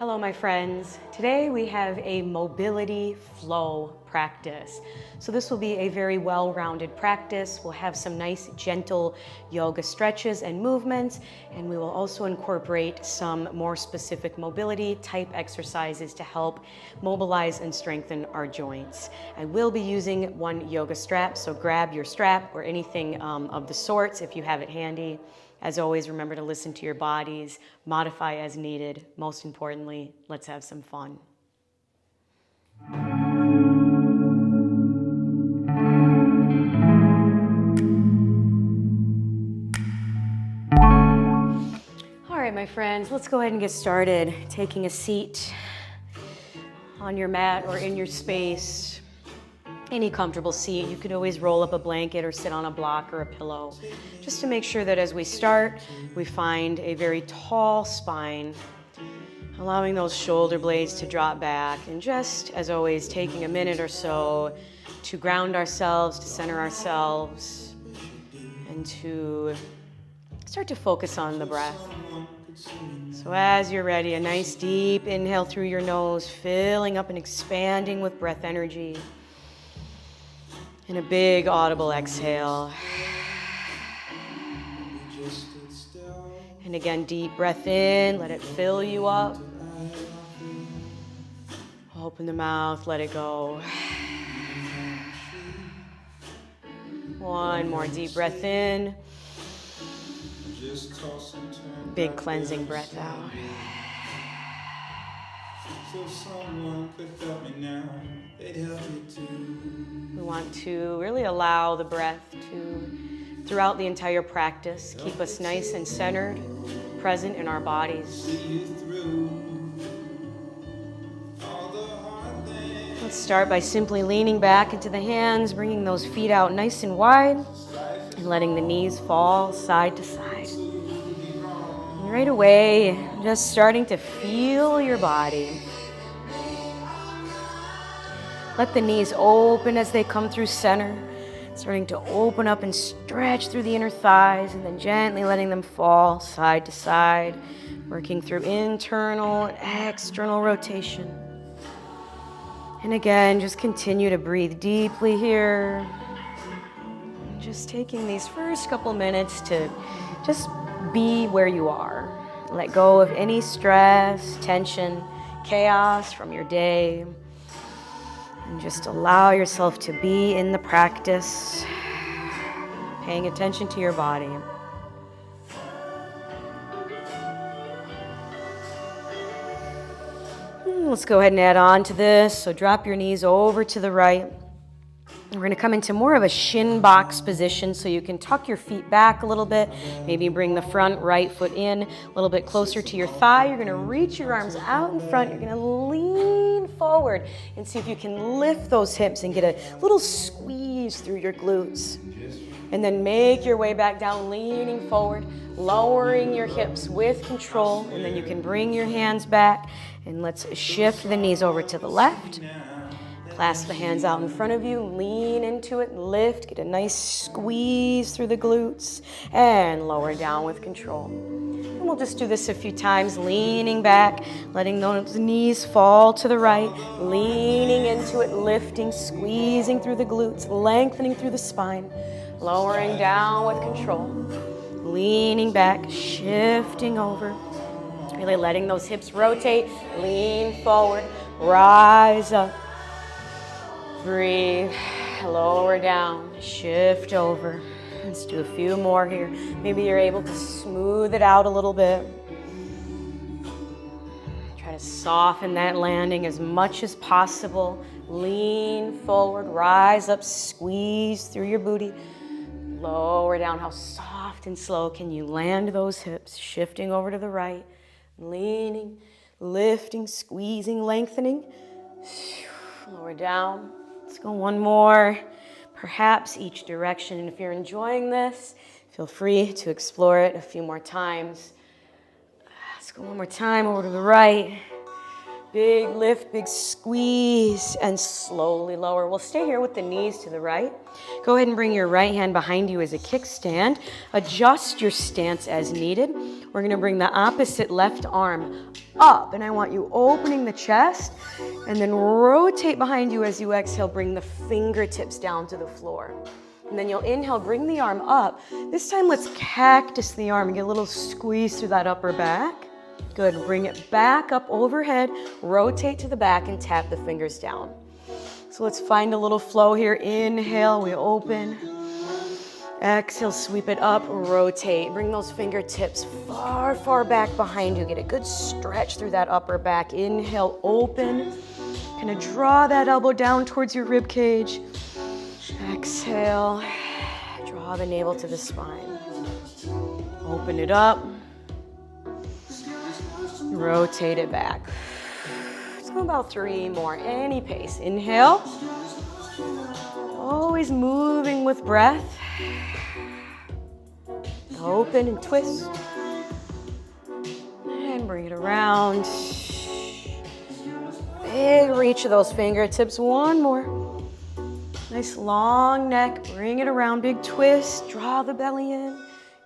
Hello, my friends. Today we have a mobility flow practice. So this will be a very well-rounded practice. We'll have some nice, gentle yoga stretches and movements, and we will also incorporate some more specific mobility type exercises to help mobilize and strengthen our joints. I will be using one yoga strap, so grab your strap or anything of the sorts if you have it handy. As always, remember to listen to your bodies, modify as needed. Most importantly, let's have some fun. All right, my friends, let's go ahead and get started. Taking a seat on your mat or in your space. Any comfortable seat. You could always roll up a blanket or sit on a block or a pillow, just to make sure that as we start, we find a very tall spine, allowing those shoulder blades to drop back, and just, as always, taking a minute or so to ground ourselves, to center ourselves, and to start to focus on the breath. So as you're ready, a nice deep inhale through your nose, filling up and expanding with breath energy. And a big audible exhale. And again, deep breath in, let it fill you up. Open the mouth, let it go. One more deep breath in. Big cleansing breath out. So someone could help me now, they'd help me too. We want to really allow the breath to, throughout the entire practice, keep us nice and centered, present in our bodies. Let's start by simply leaning back into the hands, bringing those feet out nice and wide, and letting the knees fall side to side. And right away, just starting to feel your body. Let the knees open as they come through center, starting to open up and stretch through the inner thighs, and then gently letting them fall side to side, working through internal and external rotation. And again, just continue to breathe deeply here. Just taking these first couple minutes to just be where you are. Let go of any stress, tension, chaos from your day. And just allow yourself to be in the practice, paying attention to your body. Let's go ahead and add on to this. So drop your knees over to the right. We're going to come into more of a shin box position, so you can tuck your feet back a little bit. Maybe bring the front right foot in a little bit closer to your thigh. You're going to reach your arms out in front. You're going to lean forward and see if you can lift those hips and get a little squeeze through your glutes. And then make your way back down, leaning forward, lowering your hips with control. And then you can bring your hands back, and let's shift the knees over to the left. Clasp the hands out in front of you, lean into it, lift, get a nice squeeze through the glutes, and lower down with control. And we'll just do this a few times, leaning back, letting those knees fall to the right, leaning into it, lifting, squeezing through the glutes, lengthening through the spine, lowering down with control, leaning back, shifting over, really letting those hips rotate, lean forward, rise up. Breathe, lower down, shift over. Let's do a few more here. Maybe you're able to smooth it out a little bit. Try to soften that landing as much as possible. Lean forward, rise up, squeeze through your booty. Lower down. How soft and slow can you land those hips? Shifting over to the right, leaning, lifting, squeezing, lengthening. Lower down. Let's go one more, perhaps each direction. And if you're enjoying this, feel free to explore it a few more times. Let's go one more time over to the right. Big lift, big squeeze, and slowly lower. We'll stay here with the knees to the right. Go ahead and bring your right hand behind you as a kickstand. Adjust your stance as needed. We're gonna bring the opposite left arm up, and I want you opening the chest, and then rotate behind you as you exhale, bring the fingertips down to the floor. And then you'll inhale, bring the arm up. This time, let's cactus the arm and get a little squeeze through that upper back. Good, bring it back up overhead, rotate to the back and tap the fingers down. So let's find a little flow here. Inhale, we open. Exhale, sweep it up, rotate. Bring those fingertips far, far back behind you. Get a good stretch through that upper back. Inhale, open. Kind of draw that elbow down towards your rib cage. Exhale, draw the navel to the spine. Open it up. Rotate it back. Let's go about 3 more, any pace. Inhale. Always moving with breath. Open and twist. And bring it around. Big reach of those fingertips. One more. Nice long neck. Bring it around. Big twist. Draw the belly in.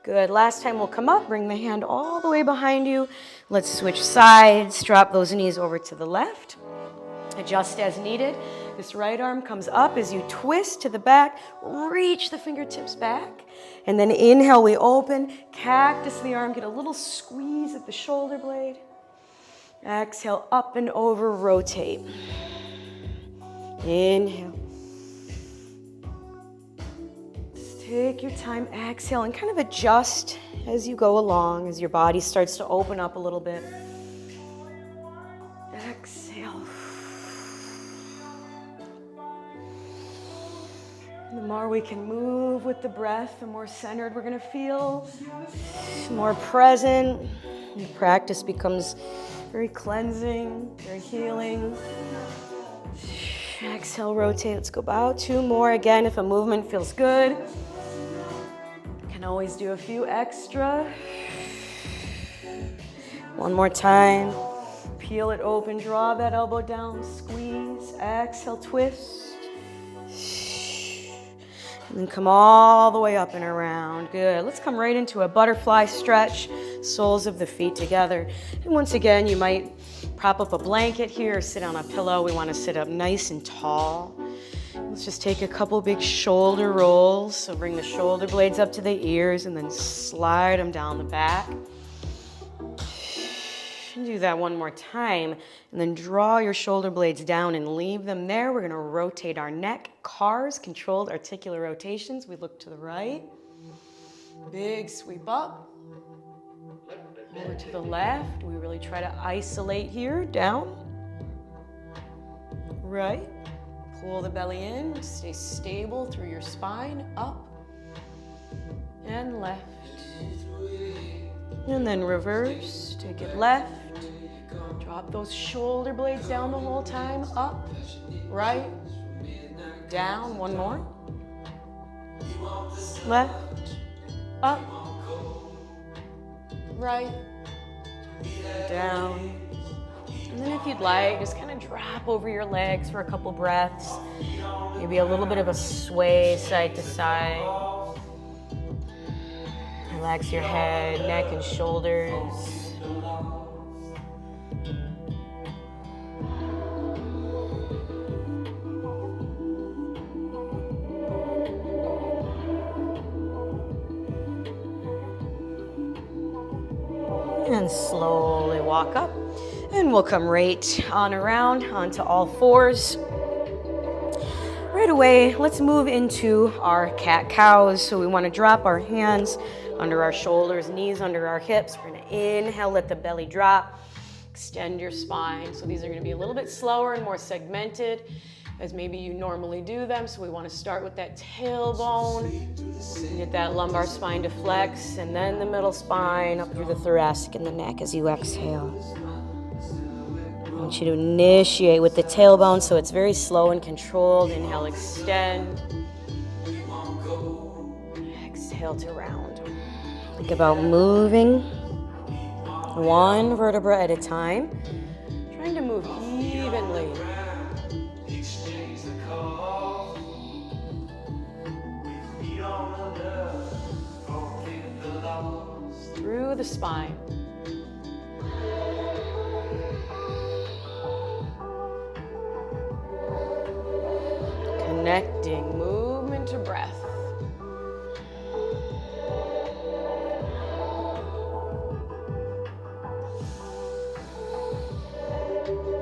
Good. Last time we'll come up. Bring the hand all the way behind you. Let's switch sides. Drop those knees over to the left. Adjust as needed. This right arm comes up as you twist to the back. Reach the fingertips back. And then inhale, we open. Cactus the arm. Get a little squeeze at the shoulder blade. Exhale, up and over, rotate. Inhale. Take your time, exhale, and kind of adjust as you go along, as your body starts to open up a little bit. Exhale. The more we can move with the breath, the more centered we're going to feel, more present. The practice becomes very cleansing, very healing. Exhale, rotate. Let's go about 2 more. Again, if a movement feels good, always do a few extra. One more time. Peel it open, draw that elbow down, squeeze, exhale, twist. And then come all the way up and around. Good. Let's come right into a butterfly stretch, soles of the feet together. And once again, you might prop up a blanket here or sit on a pillow. We want to sit up nice and tall. Let's just take a couple big shoulder rolls. So bring the shoulder blades up to the ears and then slide them down the back. Do that one more time. And then draw your shoulder blades down and leave them there. We're going to rotate our neck. Cars, controlled articular rotations. We look to the right. Big sweep up. Over to the left. We really try to isolate here. Down. Right. Pull the belly in, stay stable through your spine, up and left. And then reverse, take it left. Drop those shoulder blades down the whole time, up, right, down, one more. Left, up, right, down. And then if you'd like, just kind of drop over your legs for a couple breaths. Maybe a little bit of a sway side to side. Relax your head, neck, and shoulders. And slowly walk up. And we'll come right on around onto all fours. Right away, let's move into our cat-cows. So we want to drop our hands under our shoulders, knees under our hips. We're going to inhale, let the belly drop. Extend your spine. So these are going to be a little bit slower and more segmented as maybe you normally do them. So we want to start with that tailbone. Get that lumbar spine to flex, and then the middle spine up through the thoracic and the neck as you exhale. I want you to initiate with the tailbone so it's very slow and controlled. Inhale, extend. Exhale to round. Think about moving one vertebra at a time. Trying to move evenly. Through through the spine. Connecting movement to breath.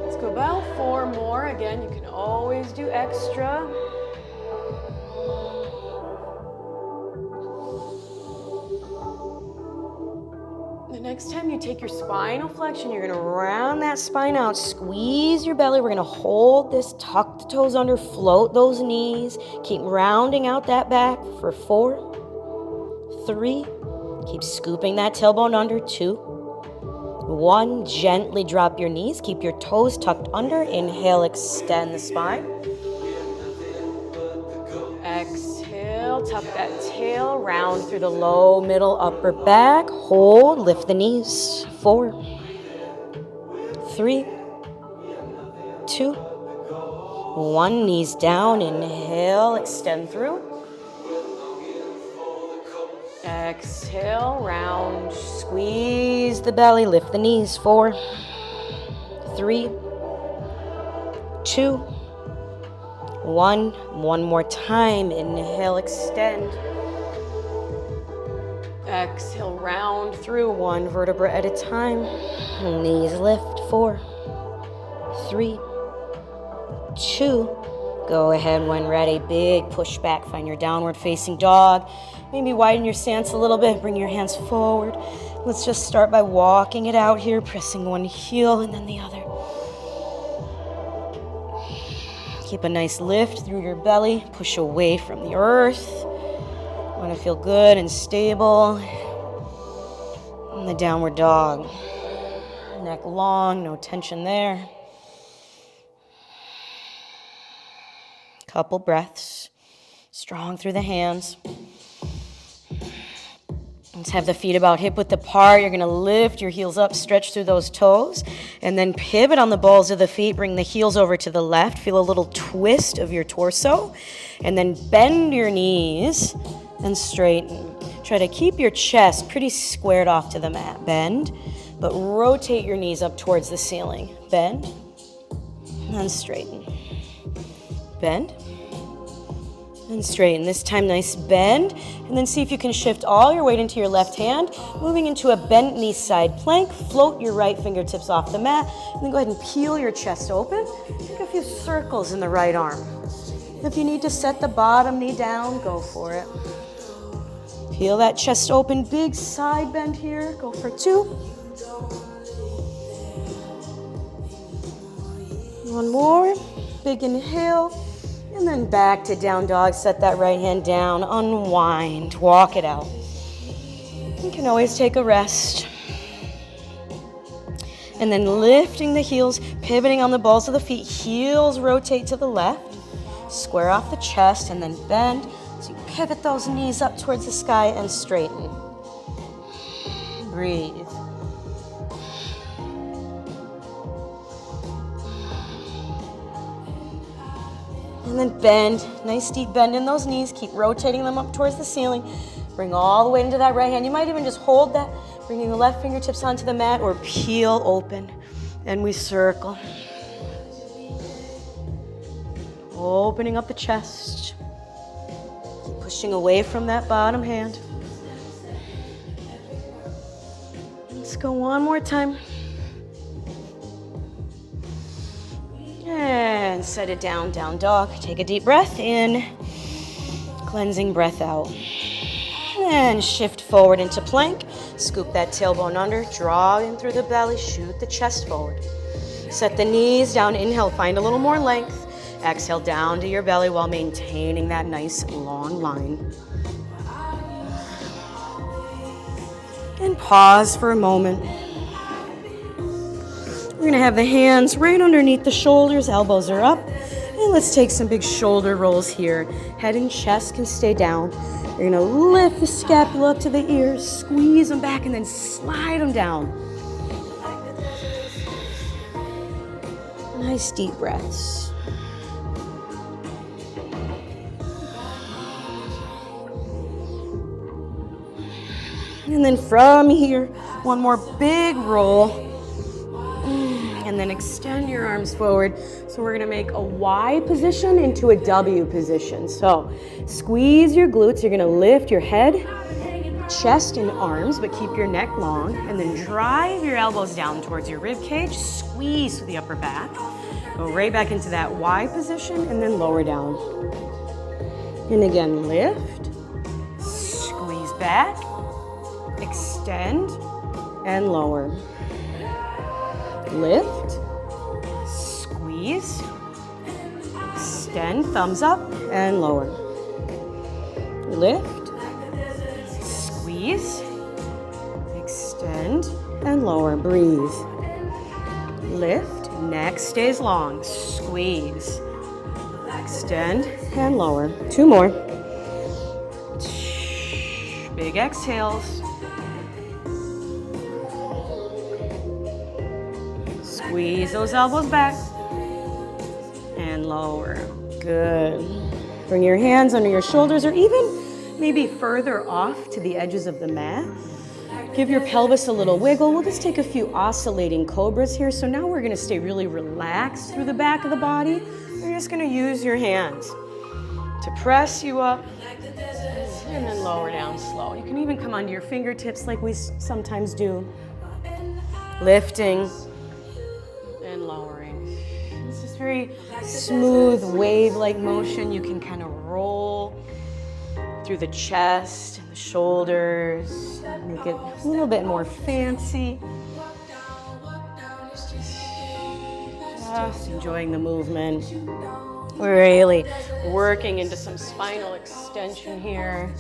Let's go about 4 more. Again, you can always do extra. The next time you take your spinal flexion, you're gonna round that spine out, squeeze your belly. We're gonna hold this, tuck the toes under, float those knees. Keep rounding out that back for 4, 3. Keep scooping that tailbone under, 2, 1. Gently drop your knees. Keep your toes tucked under. Inhale, extend the spine. Exhale, tuck that tail, round through the low, middle, upper back. Hold, lift the knees. 4, 3, 2, 1. Knees down. Inhale, extend through. Exhale, round, squeeze the belly, lift the knees. 4, 3, 2, 1. One more time. Inhale, extend. Exhale, round through, 1 vertebra at a time. Knees lift. 4, 3, 2. Go ahead when ready. Big push back. Find your downward facing dog. Maybe widen your stance a little bit. Bring your hands forward. Let's just start by walking it out here, pressing one heel and then the other. Keep a nice lift through your belly. Push away from the earth. Want to feel good and stable. And the downward dog. Neck long, no tension there. Couple breaths. Strong through the hands. Let's have the feet about hip width apart. You're going to lift your heels up, stretch through those toes, and then pivot on the balls of the feet. Bring the heels over to the left. Feel a little twist of your torso, and then bend your knees and straighten. Try to keep your chest pretty squared off to the mat. Bend, but rotate your knees up towards the ceiling. Bend, and straighten. Bend, and straighten. This time, nice bend. And then see if you can shift all your weight into your left hand, moving into a bent knee side plank. Float your right fingertips off the mat. And then go ahead and peel your chest open. Take a few circles in the right arm. If you need to set the bottom knee down, go for it. Peel that chest open. Big side bend here. Go for 2. 1 more. Big inhale. And then back to down dog. Set that right hand down. Unwind. Walk it out. You can always take a rest. And then lifting the heels, pivoting on the balls of the feet. Heels rotate to the left. Square off the chest and then bend. So you pivot those knees up towards the sky and straighten. Breathe. And then bend, nice deep bend in those knees. Keep rotating them up towards the ceiling. Bring all the weight into that right hand. You might even just hold that, bringing the left fingertips onto the mat or peel open. And we circle. Opening up the chest. Keep pushing away from that bottom hand. Let's go one more time. And set it down, down dog. Take a deep breath in, cleansing breath out. And shift forward into plank. Scoop that tailbone under, draw in through the belly, shoot the chest forward. Set the knees down, inhale, find a little more length. Exhale down to your belly while maintaining that nice long line. And pause for a moment. We're gonna have the hands right underneath the shoulders, elbows are up. And let's take some big shoulder rolls here. Head and chest can stay down. You're gonna lift the scapula up to the ears, squeeze them back, and then slide them down. Nice deep breaths. And then from here, one more big roll. And then extend your arms forward. So we're gonna make a Y position into a W position. So squeeze your glutes. You're gonna lift your head, chest, and arms, but keep your neck long. And then drive your elbows down towards your rib cage. Squeeze through the upper back. Go right back into that Y position and then lower down. And again, lift, squeeze back, extend, and lower. Lift, squeeze, extend, thumbs up, and lower. Lift, squeeze, extend, and lower. Breathe. Lift, neck stays long. Squeeze, extend, and lower. Two more. Big exhales. Squeeze those elbows back and lower. Good. Bring your hands under your shoulders or even maybe further off to the edges of the mat. Give your pelvis a little wiggle. We'll just take a few oscillating cobras here. So now we're going to stay really relaxed through the back of the body. You're just going to use your hands to press you up and then lower down slow. You can even come onto your fingertips like we sometimes do. Lifting and lowering. It's just very smooth wave-like motion. You can kind of roll through the chest and the shoulders, make it a little bit more fancy. Just enjoying the movement. We're really working into some spinal extension here.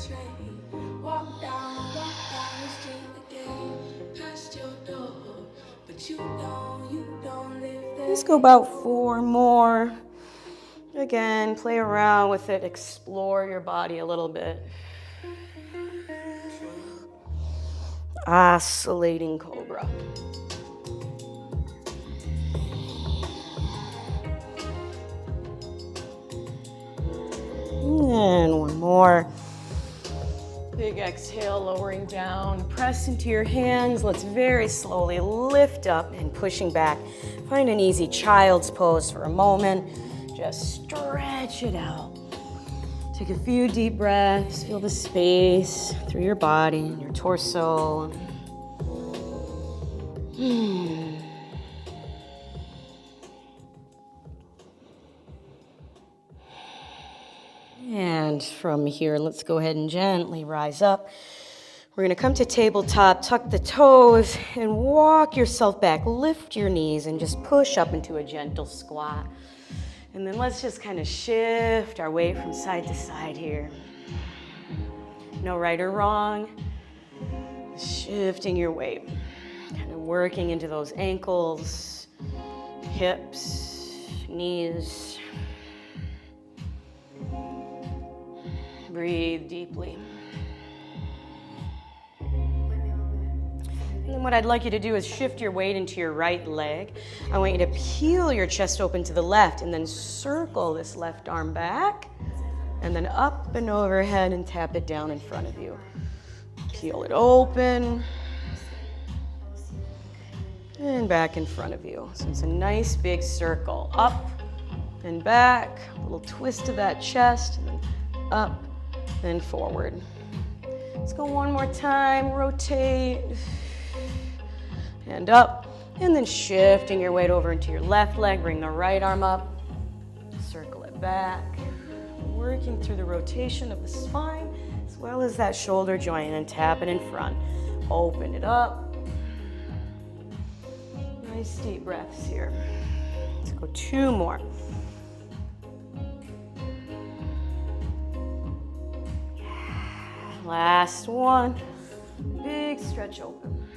Let's go about 4 more. Again, play around with it, explore your body a little bit. Oscillating cobra. And one more. Big exhale, lowering down. Press into your hands. Let's very slowly lift up and pushing back. Find an easy child's pose for a moment. Just stretch it out. Take a few deep breaths. Feel the space through your body and your torso. And from here, let's go ahead and gently rise up. We're going to come to tabletop, tuck the toes, and walk yourself back. Lift your knees and just push up into a gentle squat. And then let's just kind of shift our weight from side to side here. No right or wrong. Shifting your weight. Kind of working into those ankles, hips, knees. Breathe deeply. And then what I'd like you to do is shift your weight into your right leg. I want you to peel your chest open to the left and then circle this left arm back and then up and overhead and tap it down in front of you. Peel it open and back in front of you. So it's a nice big circle. Up and back, a little twist to that chest, and then up and forward. Let's go one more time. Rotate and up, and then shifting your weight over into your left leg. Bring the right arm up, circle it back, working through the rotation of the spine as well as that shoulder joint, and tap it in front. Open it up. Nice deep breaths here. Let's go 2 more. Last one. Big stretch open.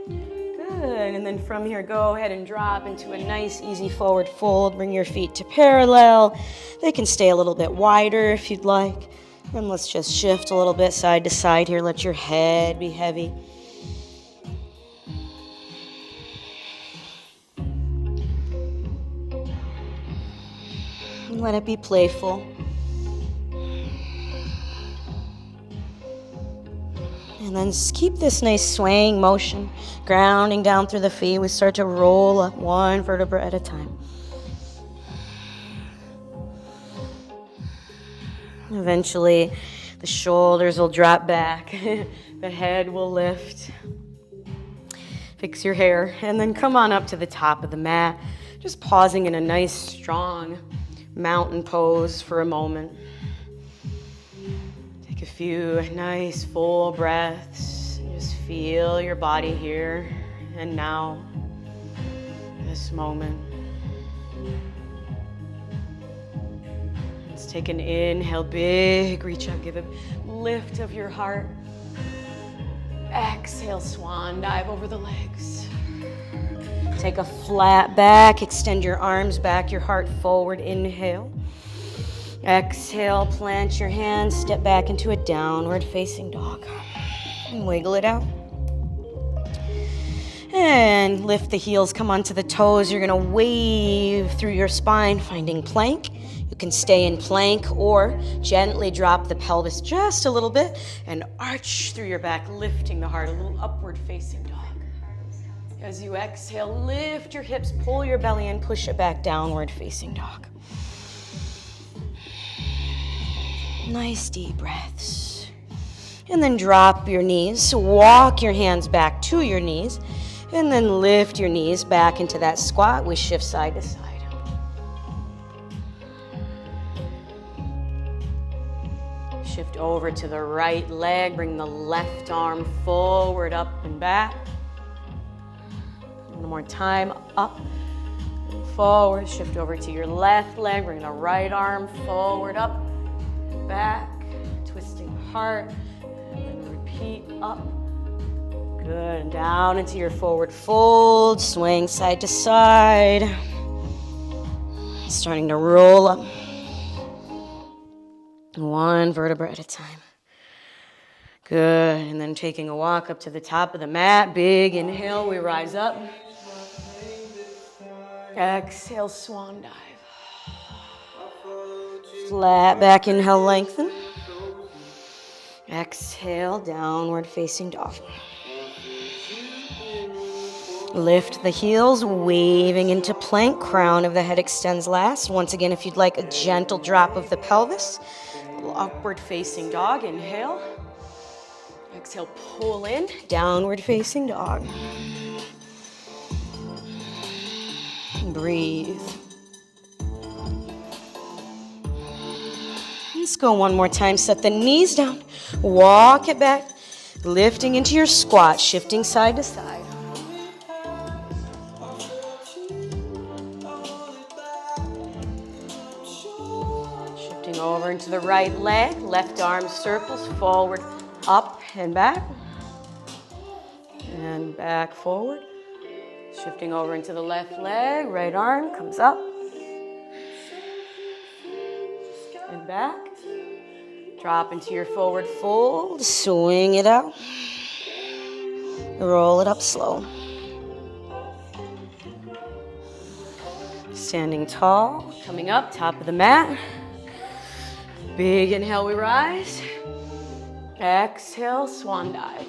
Good. And then from here, go ahead and drop into a nice, easy forward fold. Bring your feet to parallel. They can stay a little bit wider if you'd like. And let's just shift a little bit side to side here. Let your head be heavy. And let it be playful. And then just keep this nice swaying motion, grounding down through the feet. We start to roll up one vertebra at a time. Eventually, the shoulders will drop back. The head will lift. Fix your hair. And then come on up to the top of the mat. Just pausing in a nice, strong mountain pose for a moment. Take a few nice, full breaths. Just feel your body here and now, this moment. Let's take an inhale, big reach up, give a lift of your heart. Exhale, swan dive over the legs. Take a flat back, extend your arms back, your heart forward, inhale. Exhale, plant your hands, step back into a downward facing dog. And wiggle it out. And lift the heels, come onto the toes. You're gonna wave through your spine, finding plank. You can stay in plank or gently drop the pelvis just a little bit and arch through your back, lifting the heart, a little upward facing dog. As you exhale, lift your hips, pull your belly in, push it back, downward facing dog. Nice deep breaths. And then drop your knees, walk your hands back to your knees, and then lift your knees back into that squat. We shift side to side. Shift over to the right leg, bring the left arm forward, up and back. One more time, up and forward. Shift over to your left leg, bring the right arm forward, up, back, twisting the heart, and then repeat, up. Good, and down into your forward fold, swing side to side. Starting to roll up. One vertebra at a time. Good, and then taking a walk up to the top of the mat. Big inhale, we rise up. Exhale, swan dive. Flat back, inhale, lengthen. Exhale, downward facing dog. Lift the heels, waving into plank. Crown of the head extends last. Once again, if you'd like a gentle drop of the pelvis. Upward facing dog, inhale. Exhale, pull in, downward facing dog. Breathe. Let's go one more time. Set the knees down. Walk it back. Lifting into your squat, shifting side to side. Shifting over into the right leg. Left arm circles forward, up and back. And back forward. Shifting over into the left leg. Right arm comes up. And back. Drop into your forward fold. Swing it out. Roll it up slow. Standing tall. Coming up, top of the mat. Big inhale, we rise. Exhale, swan dive.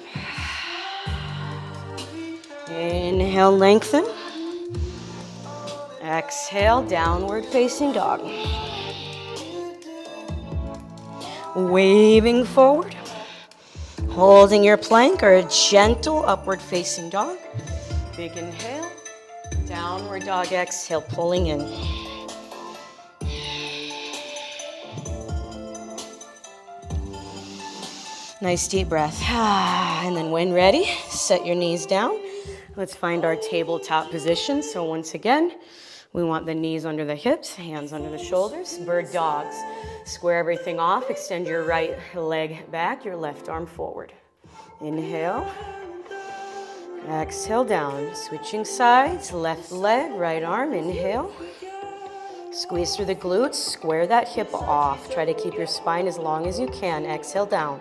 Inhale, lengthen. Exhale, downward facing dog. Waving forward. Holding your plank or a gentle upward facing dog. Big inhale. Downward dog, exhale, pulling in. Nice deep breath. And then when ready, set your knees down. Let's find our tabletop position. So once again, we want the knees under the hips, hands under the shoulders. Bird dogs. Square everything off. Extend your right leg back, your left arm forward. Inhale. Exhale down. Switching sides. Left leg, right arm. Inhale. Squeeze through the glutes. Square that hip off. Try to keep your spine as long as you can. Exhale down.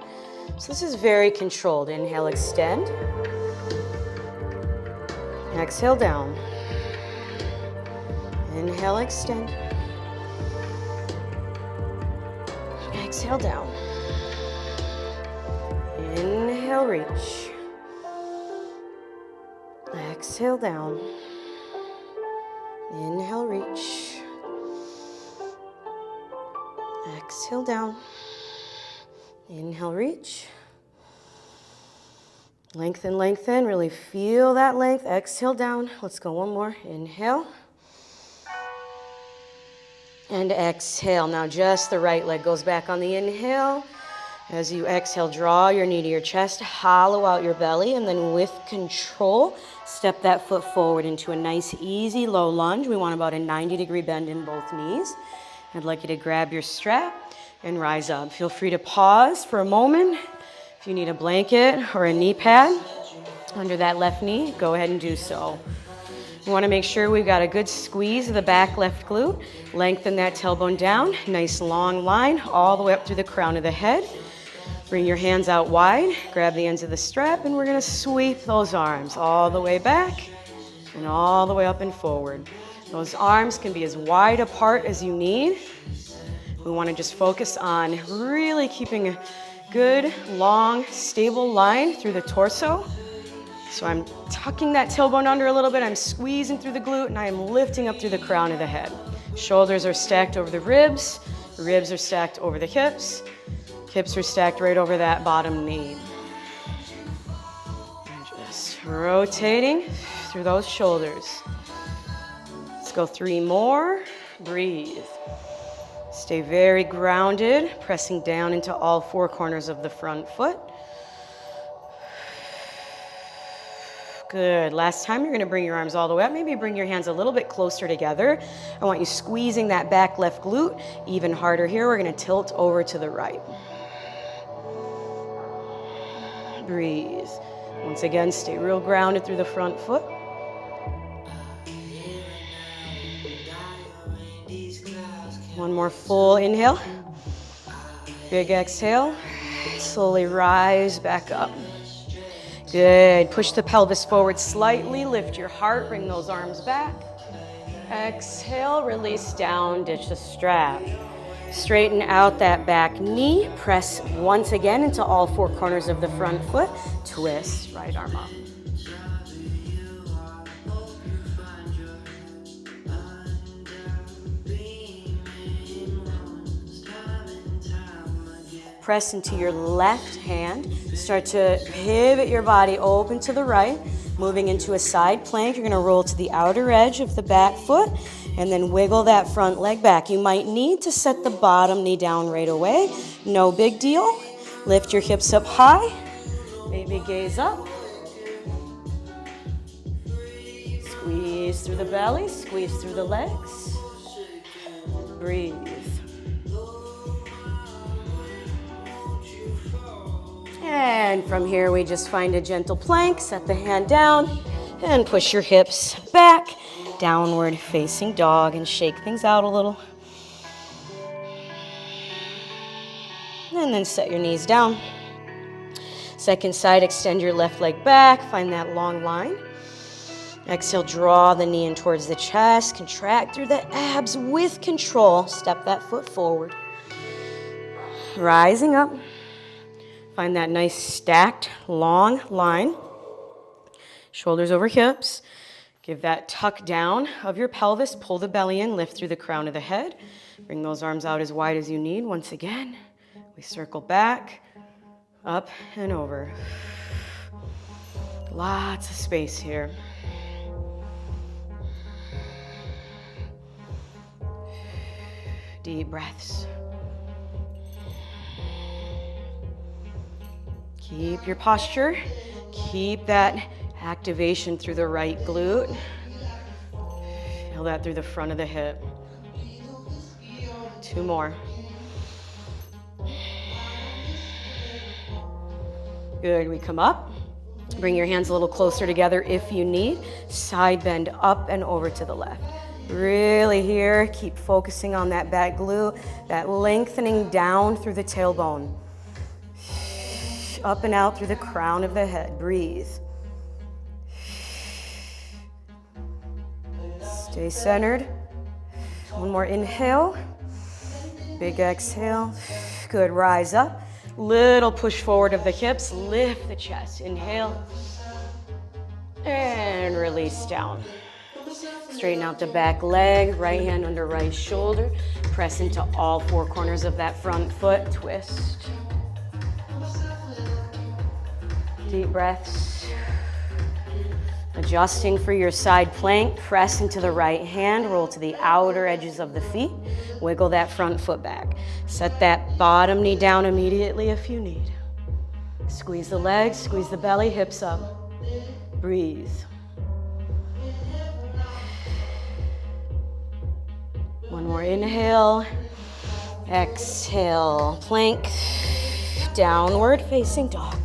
So this is very controlled. Inhale, extend. Exhale down. Inhale, extend. Exhale down. Inhale. Inhale, reach. Exhale, down. Inhale, reach. Exhale, down. Inhale, reach. Lengthen, lengthen. Really feel that length. Exhale, down. Let's go one more. Inhale. And exhale. Now just the right leg goes back on the inhale. As you exhale, draw your knee to your chest, hollow out your belly, and then with control, step that foot forward into a nice, easy, low lunge. We want about a 90-degree bend in both knees. I'd like you to grab your strap and rise up. Feel free to pause for a moment. If you need a blanket or a knee pad under that left knee, go ahead and do so. We want to make sure we've got a good squeeze of the back left glute. Lengthen that tailbone down. Nice long line all the way up through the crown of the head. Bring your hands out wide. Grab the ends of the strap, and we're going to sweep those arms all the way back and all the way up and forward. Those arms can be as wide apart as you need. We want to just focus on really keeping a good, long, stable line through the torso. So I'm tucking that tailbone under a little bit. I'm squeezing through the glute, and I am lifting up through the crown of the head. Shoulders are stacked over the ribs. Ribs are stacked over the hips. Hips are stacked right over that bottom knee. And just rotating through those shoulders. Let's go 3 more. Breathe. Stay very grounded, pressing down into all 4 corners of the front foot. Good. Last time, you're going to bring your arms all the way up. Maybe bring your hands a little bit closer together. I want you squeezing that back left glute even harder here. We're going to tilt over to the right. Breathe. Once again, stay real grounded through the front foot. One more full inhale. Big exhale. Slowly rise back up. Good. Push the pelvis forward slightly. Lift your heart. Bring those arms back. Exhale. Release down. Ditch the strap. Straighten out that back knee. Press once again into all 4 corners of the front foot. Twist. Right arm up. Press into your left hand. Start to pivot your body open to the right, moving into a side plank. You're going to roll to the outer edge of the back foot and then wiggle that front leg back. You might need to set the bottom knee down right away. No big deal. Lift your hips up high. Maybe gaze up. Squeeze through the belly, squeeze through the legs. Breathe. And from here, we just find a gentle plank, set the hand down, and push your hips back, downward facing dog, and shake things out a little. And then set your knees down. Second side, extend your left leg back, find that long line. Exhale, draw the knee in towards the chest, contract through the abs with control. Step that foot forward. Rising up. Find that nice stacked long line. Shoulders over hips. Give that tuck down of your pelvis. Pull the belly in. Lift through the crown of the head. Bring those arms out as wide as you need. Once again, we circle back, up and over. Lots of space here. Deep breaths. Keep your posture. Keep that activation through the right glute. Feel that through the front of the hip. 2 more. Good. We come up. Bring your hands a little closer together if you need. Side bend up and over to the left. Really here, keep focusing on that back glute, that lengthening down through the tailbone. Up and out through the crown of the head. Breathe. Stay centered. One more inhale. Big exhale. Good. Rise up. Little push forward of the hips, lift the chest. Inhale, and release down. Straighten out the back leg, right hand under right shoulder. Press into all four corners of that front foot, twist. Deep breaths. Adjusting for your side plank, press into the right hand, roll to the outer edges of the feet, wiggle that front foot back. Set that bottom knee down immediately if you need. Squeeze the legs, squeeze the belly, hips up. Breathe. One more inhale, exhale, plank, downward facing dog,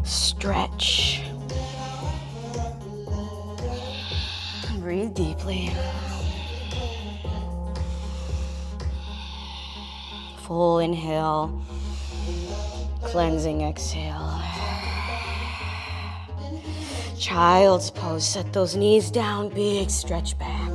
stretch. Breathe deeply. Full inhale, cleansing exhale. Child's pose, set those knees down, big stretch back.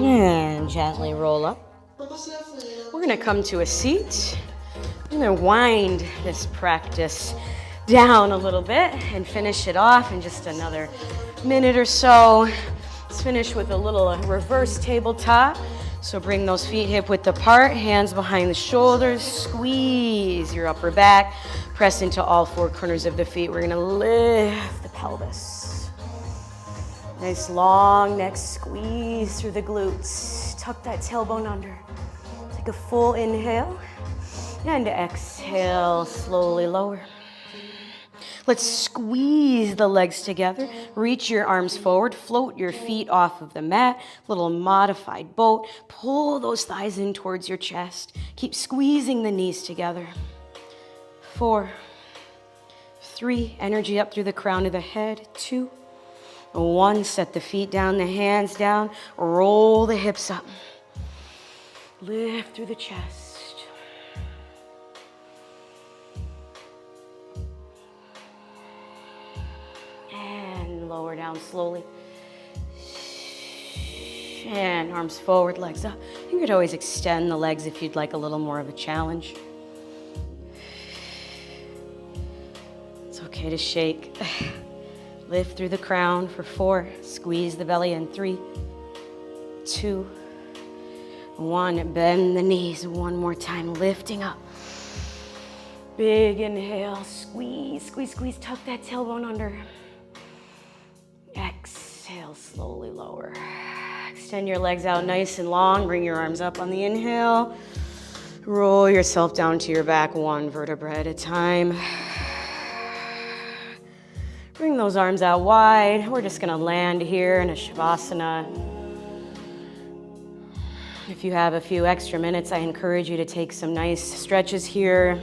And gently roll up. We're going to come to a seat. I'm going to wind this practice down a little bit and finish it off in just another minute or so. Let's finish with a little reverse tabletop. So bring those feet hip width apart, hands behind the shoulders, squeeze your upper back, press into all four corners of the feet. We're going to lift the pelvis. Nice long neck squeeze through the glutes. Tuck that tailbone under. Take a full inhale and exhale, slowly lower. Let's squeeze the legs together. Reach your arms forward. Float your feet off of the mat. Little modified boat. Pull those thighs in towards your chest. Keep squeezing the knees together. 4, 3, energy up through the crown of the head. 2, 1, set the feet down, the hands down. Roll the hips up. Lift through the chest. Lower down slowly. And arms forward, legs up. You could always extend the legs if you'd like a little more of a challenge. It's okay to shake. Lift through the crown for 4. Squeeze the belly in 3, 2, 1. Bend the knees one more time, lifting up. Big inhale, squeeze, squeeze, squeeze. Tuck that tailbone under. Exhale, slowly lower. Extend your legs out nice and long. Bring your arms up on the inhale. Roll yourself down to your back, 1 vertebra at a time. Bring those arms out wide. We're just going to land here in a Shavasana. If you have a few extra minutes, I encourage you to take some nice stretches here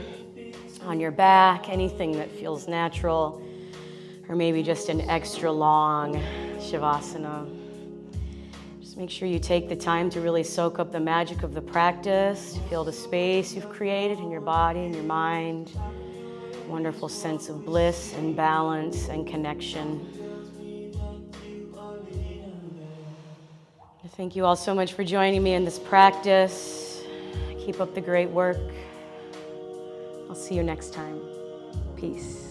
on your back, anything that feels natural. Or maybe just an extra long Shavasana. Just make sure you take the time to really soak up the magic of the practice, to feel the space you've created in your body and your mind. Wonderful sense of bliss and balance and connection. Thank you all so much for joining me in this practice. Keep up the great work. I'll see you next time. Peace.